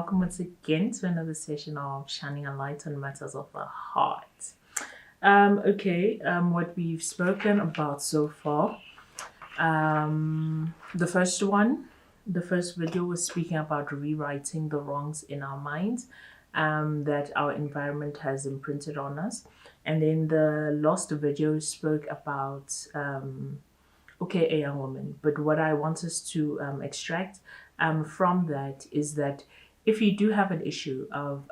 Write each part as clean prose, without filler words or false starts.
welcome once again to another session of Shining a Light on Matters of the Heart. What we've spoken about so far. The first video was speaking about rewriting the wrongs in our minds that our environment has imprinted on us. And then the last video spoke about, a young woman. But what I want us to extract from that is that if you do have an issue of,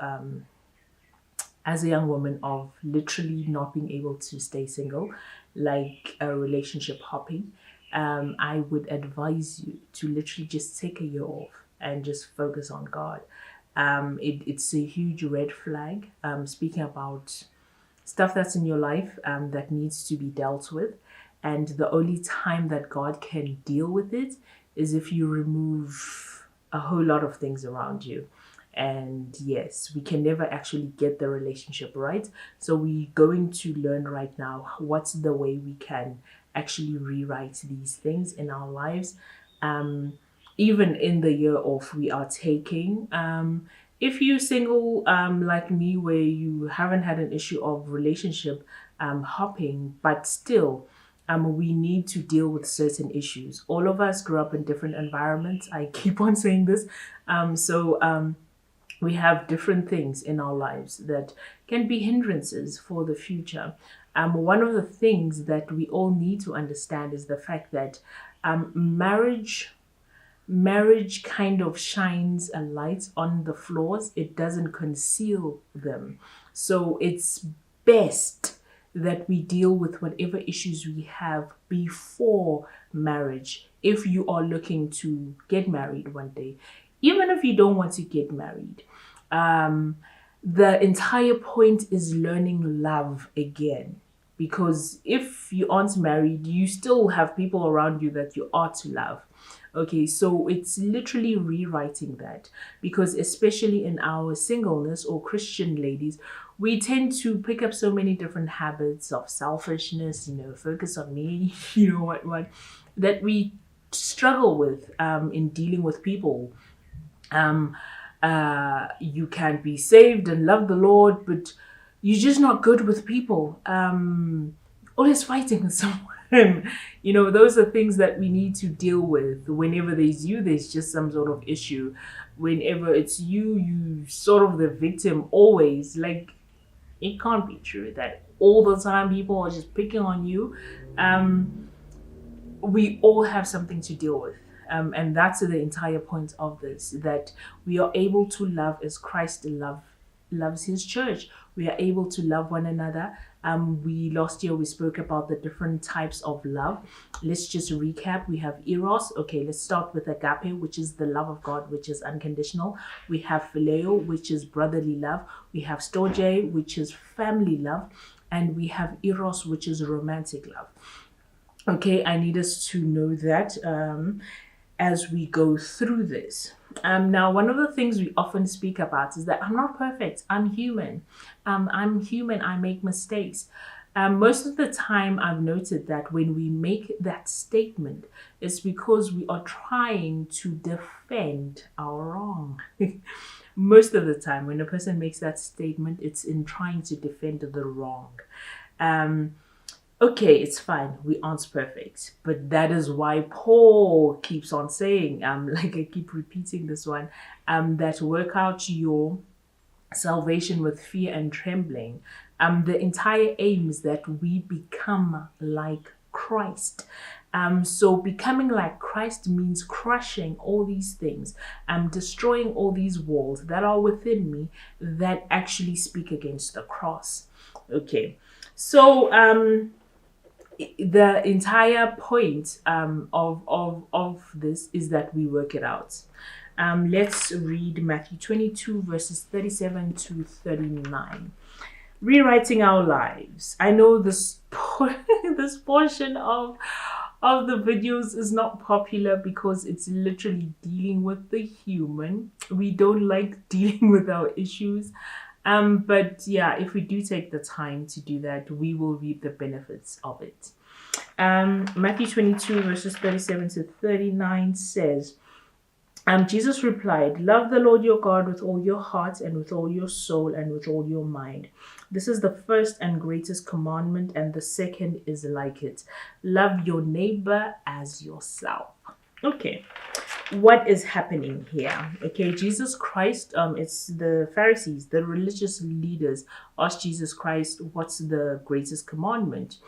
as a young woman, of literally not being able to stay single, like a relationship hopping, I would advise you to literally just take a year off and just focus on God. It's a huge red flag, speaking about stuff that's in your life that needs to be dealt with. And the only time that God can deal with it is if you remove a whole lot of things around you. And yes, we can never actually get the relationship right. So we're going to learn right now what's the way we can actually rewrite these things in our lives. Even in the year off we are taking. If you're single like me, where you haven't had an issue of relationship hopping, but still we need to deal with certain issues. All of us grew up in different environments. I keep on saying this. We have different things in our lives that can be hindrances for the future. One of the things that we all need to understand is the fact that marriage kind of shines a light on the flaws. It doesn't conceal them. So it's best that we deal with whatever issues we have before marriage. If you are looking to get married one day, even if you don't want to get married, the entire point is learning love again. Because if you aren't married, you still have people around you that you are to love. Okay, so it's literally rewriting that, because especially in our singleness or Christian ladies, we tend to pick up so many different habits of selfishness, focus on me, what, that we struggle with in dealing with people. You can be saved and love the Lord, but you're just not good with people. Always fighting with someone. Those are things that we need to deal with. Whenever there's just some sort of issue. Whenever it's you sort of the victim always. Like, it can't be true that all the time people are just picking on you. We all have something to deal with. And that's the entire point of this, that we are able to love as Christ loves his church. We are able to love one another. Last year we spoke about the different types of love. Let's just recap. We have eros. Okay, let's start with agape, which is the love of God, which is unconditional. We have phileo, which is brotherly love. We have storge, which is family love. And we have eros, which is romantic love. Okay, I need us to know that as we go through this. Now, one of the things we often speak about is that I'm not perfect. I'm human. I make mistakes. Most of the time, I've noted that when we make that statement, it's because we are trying to defend our wrong. Most of the time, when a person makes that statement, it's in trying to defend the wrong. Okay, it's fine. We aren't perfect. But that is why Paul keeps on saying, like I keep repeating this one, that work out your salvation with fear and trembling. The entire aim is that we become like Christ. So becoming like Christ means crushing all these things, destroying all these walls that are within me that actually speak against the cross. Okay, so the entire point of this is that we work it out. Let's read Matthew 22 verses 37 to 39. Rewriting our lives. I know this this portion of the videos is not popular because it's literally dealing with the human. We don't like dealing with our issues. But yeah, if we do take the time to do that, we will reap the benefits of it. Matthew 22 verses 37 to 39 says, Jesus replied, "Love the Lord your God with all your heart and with all your soul and with all your mind. This is the first and greatest commandment, and the second is like it. Love your neighbor as yourself." Okay, what is happening here? Okay, Jesus Christ, it's the Pharisees, the religious leaders asked Jesus Christ, "What's the greatest commandment?"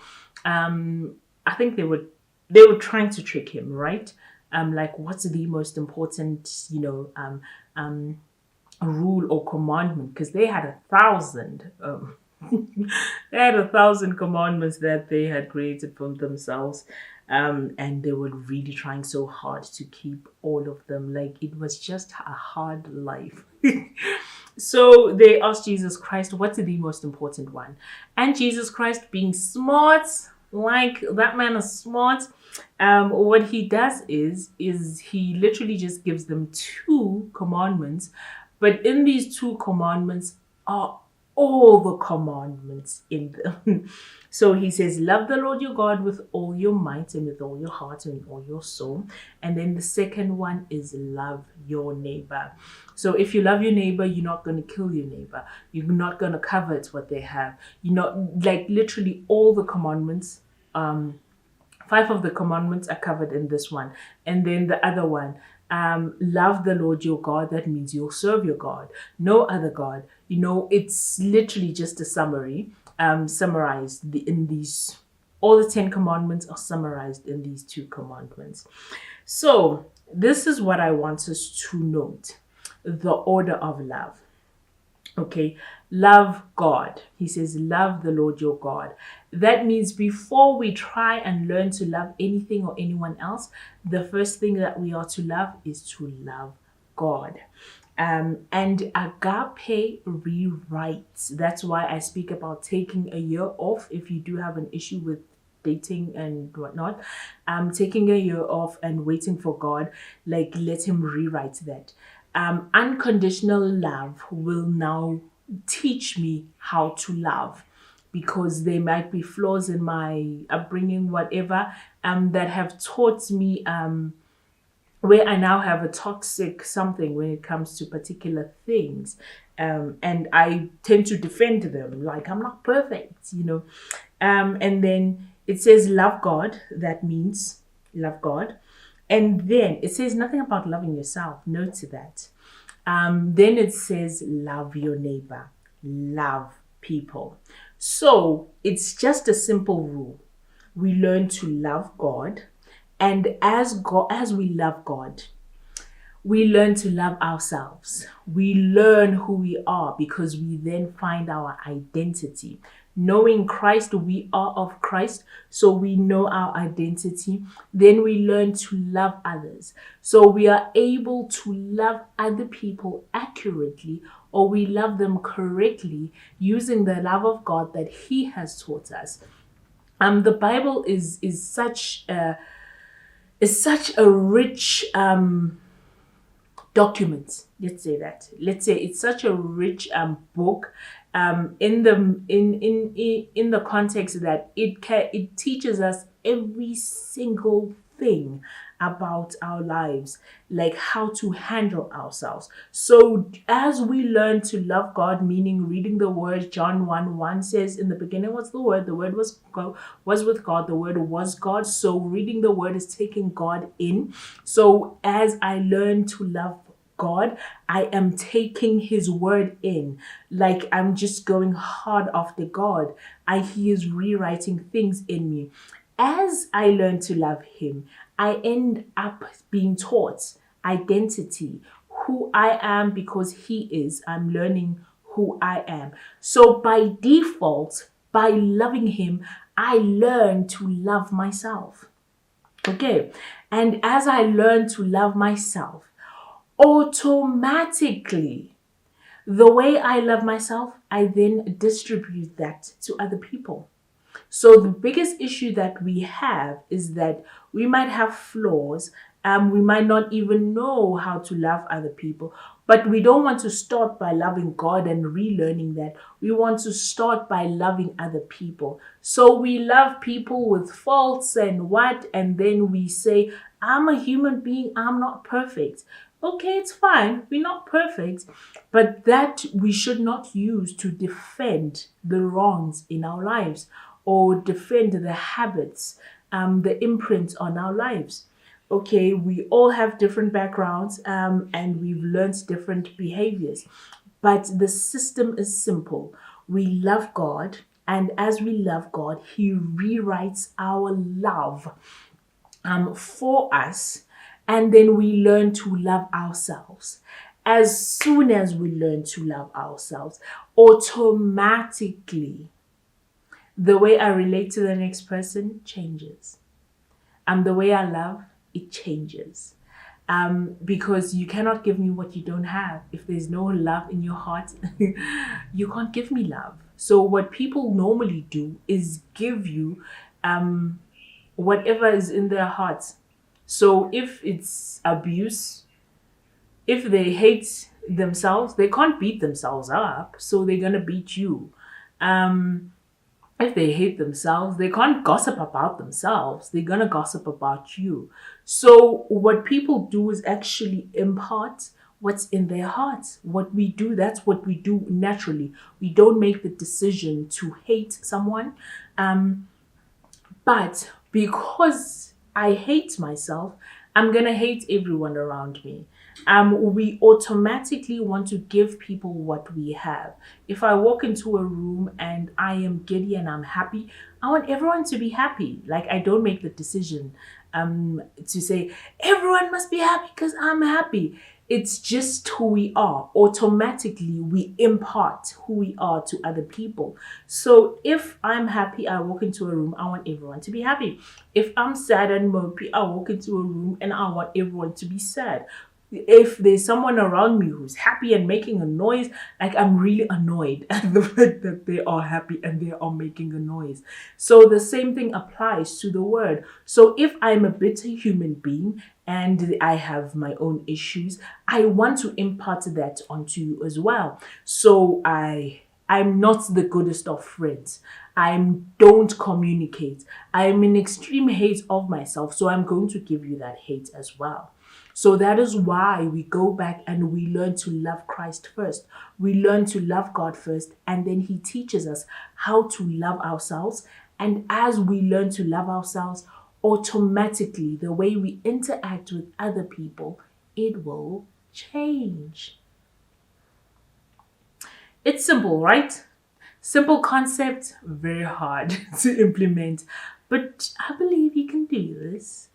I think they were trying to trick him, right? Like, what's the most important, rule or commandment? Because they had 1,000. They had 1,000 commandments that they had created for themselves. And they were really trying so hard to keep all of them. Like, it was just a hard life. So they asked Jesus Christ, "What's the most important one?" And Jesus Christ, being smart, like that man is smart, what he does is he literally just gives them two commandments, but in these two commandments are all the commandments in them. So he says, "Love the Lord your God with all your might and with all your heart and all your soul." And then the second one is love your neighbor. So if you love your neighbor, you're not going to kill your neighbor. You're not going to covet what they have. You're not, like, literally all the commandments. 5 of the commandments are covered in this one. And then the other one, love the Lord your God. That means you'll serve your God, no other God. It's literally just a summary, summarized in these. All the 10 commandments are summarized in these 2 commandments. So this is what I want us to note: the order of love. Okay, love God. He says, "Love the Lord your God." That means before we try and learn to love anything or anyone else, the first thing that we are to love is to love God. And agape rewrites. That's why I speak about taking a year off if you do have an issue with dating and whatnot. Taking a year off and waiting for God, like, let him rewrite that. Unconditional love will now teach me how to love, because there might be flaws in my upbringing, whatever, that have taught me, where I now have a toxic something when it comes to particular things. And I tend to defend them like I'm not perfect. And then it says love God. That means love God. And then it says nothing about loving yourself. Note that. Then it says love your neighbor, love people. So it's just a simple rule. We learn to love God, and as we love God, we learn to love ourselves. We learn who we are, because we then find our identity. Knowing Christ, we are of Christ, so we know our identity. Then we learn to love others. So we are able to love other people accurately, or we love them correctly using the love of God that He has taught us. The Bible is such a rich document. Let's say that. Let's say it's such a rich book, in the context that it teaches us every single thing about our lives, like how to handle ourselves. So as we learn to love God, meaning reading the word, John 1:1 says, "In the beginning was the Word was with God, the Word was God." So reading the word is taking God in. So as I learn to love God, I am taking His word in. Like, I'm just going hard after God. He is rewriting things in me. As I learn to love Him, I end up being taught identity, who I am, because He is. I'm learning who I am. So by default, by loving Him, I learn to love myself. Okay. And as I learn to love myself, automatically, the way I love myself, I then distribute that to other people. So the biggest issue that we have is that we might have flaws. We might not even know how to love other people, but we don't want to start by loving God and relearning that. We want to start by loving other people. So we love people with faults and then we say, "I'm a human being, I'm not perfect." Okay, it's fine. We're not perfect, but that we should not use to defend the wrongs in our lives or defend the habits, the imprint on our lives. Okay, we all have different backgrounds, and we've learned different behaviors, but the system is simple. We love God, and as we love God, He rewrites our love for us, and then we learn to love ourselves. As soon as we learn to love ourselves, automatically the way I relate to the next person changes. And the way I love, it changes. Because you cannot give me what you don't have. If there's no love in your heart, you can't give me love. So what people normally do is give you whatever is in their hearts. So if it's abuse, if they hate themselves, they can't beat themselves up, so they're gonna beat you. Um, if they hate themselves, they can't gossip about themselves. They're gonna gossip about you. So what people do is actually impart what's in their hearts. What we do, that's what we do naturally. We don't make the decision to hate someone. But because I hate myself, I'm gonna hate everyone around me. We automatically want to give people what we have. If I walk into a room and I am giddy and I'm happy, I want everyone to be happy. Like, I don't make the decision to say everyone must be happy because I'm happy. It's just who we are. Automatically, we impart who we are to other people. So if I'm happy, I walk into a room, I want everyone to be happy. If I'm sad and mopey, I walk into a room and I want everyone to be sad. If there's someone around me who's happy and making a noise, like, I'm really annoyed at the fact that they are happy and they are making a noise. So the same thing applies to the word. So if I'm a bitter human being and I have my own issues, I want to impart that onto you as well. So I'm not the goodest of friends. I don't communicate. I'm in extreme hate of myself. So I'm going to give you that hate as well. So that is why we go back and we learn to love Christ first. We learn to love God first, and then He teaches us how to love ourselves. And as we learn to love ourselves, automatically the way we interact with other people, it will change. It's simple, right? Simple concept, very hard to implement. But I believe you can do this.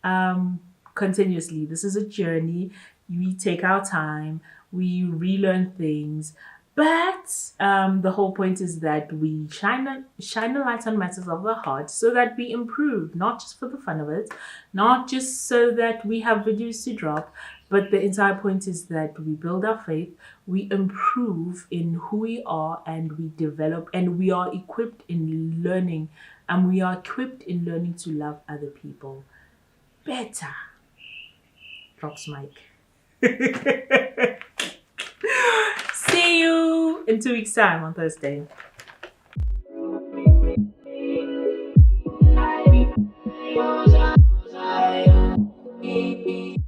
Continuously. This is a journey. We take our time, we relearn things, but the whole point is that we shine a light on matters of the heart so that we improve, not just for the fun of it, not just so that we have videos to drop, but the entire point is that we build our faith, we improve in who we are, and we develop, and we are equipped in learning, and we are equipped in learning to love other people better. Drops mic. See you in 2 weeks' time on Thursday.